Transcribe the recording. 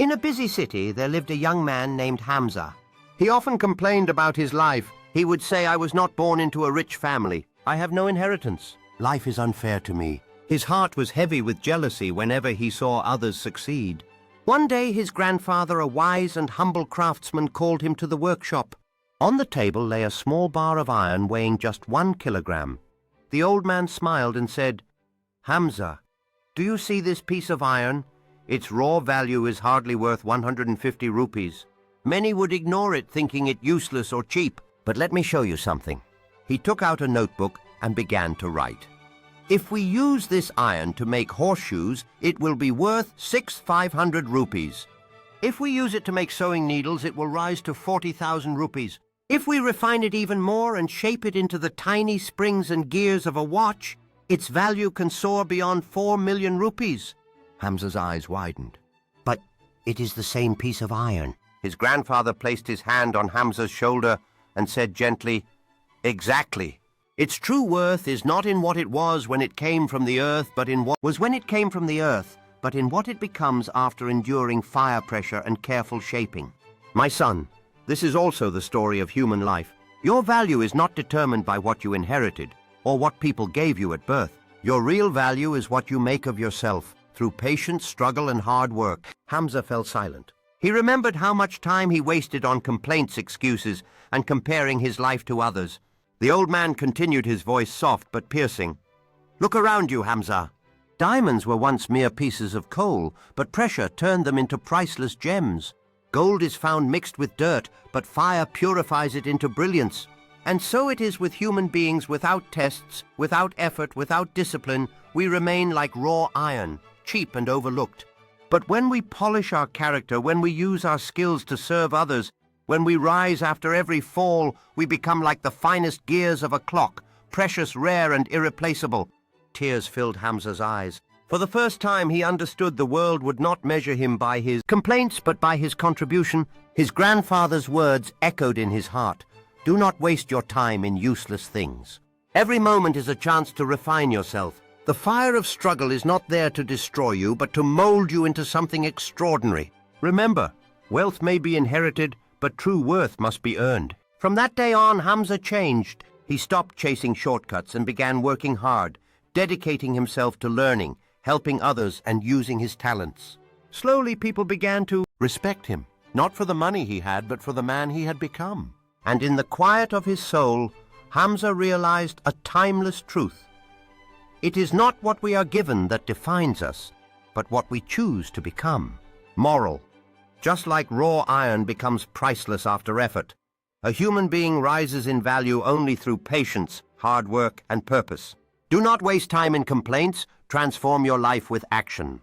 In a busy city, there lived a young man named Hamza. He often complained about his life. He would say, "I was not born into a rich family. I have no inheritance. Life is unfair to me." His heart was heavy with jealousy whenever he saw others succeed. One day, his grandfather, a wise and humble craftsman, called him to the workshop. On the table lay a small bar of iron weighing just 1 kilogram. The old man smiled and said, "Hamza, do you see this piece of iron? Its raw value is hardly worth 150 rupees. Many would ignore it, thinking it useless or cheap. But let me show you something." He took out a notebook and began to write. "If we use this iron to make horseshoes, it will be worth 6,500 rupees. If we use it to make sewing needles, it will rise to 40,000 rupees. If we refine it even more and shape it into the tiny springs and gears of a watch, its value can soar beyond 4 million rupees. Hamza's eyes widened. "But it is the same piece of iron." His grandfather placed his hand on Hamza's shoulder and said gently, "Exactly. Its true worth is not in what it was when it came from the earth, but in what was when it came from the earth, but in what it becomes after enduring fire pressure and careful shaping. My son, this is also the story of human life. Your value is not determined by what you inherited or what people gave you at birth. Your real value is what you make of yourself through patience, struggle, and hard work." Hamza fell silent. He remembered how much time he wasted on complaints, excuses, and comparing his life to others. The old man continued, his voice soft but piercing. "Look around you, Hamza. Diamonds were once mere pieces of coal, but pressure turned them into priceless gems. Gold is found mixed with dirt, but fire purifies it into brilliance. And so it is with human beings. Without tests, without effort, without discipline, we remain like raw iron, cheap and overlooked. But when we polish our character, when we use our skills to serve others, when we rise after every fall, we become like the finest gears of a clock, precious, rare, and irreplaceable." Tears filled Hamza's eyes. For the first time, he understood the world would not measure him by his complaints, but by his contribution. His grandfather's words echoed in his heart. "Do not waste your time in useless things. Every moment is a chance to refine yourself. The fire of struggle is not there to destroy you, but to mold you into something extraordinary. Remember, wealth may be inherited, but true worth must be earned." From that day on, Hamza changed. He stopped chasing shortcuts and began working hard, dedicating himself to learning, helping others, and using his talents. Slowly, people began to respect him, not for the money he had, but for the man he had become. And in the quiet of his soul, Hamza realized a timeless truth. It is not what we are given that defines us, but what we choose to become. Moral. Just like raw iron becomes priceless after effort, a human being rises in value only through patience, hard work, and purpose. Do not waste time in complaints. Transform your life with action.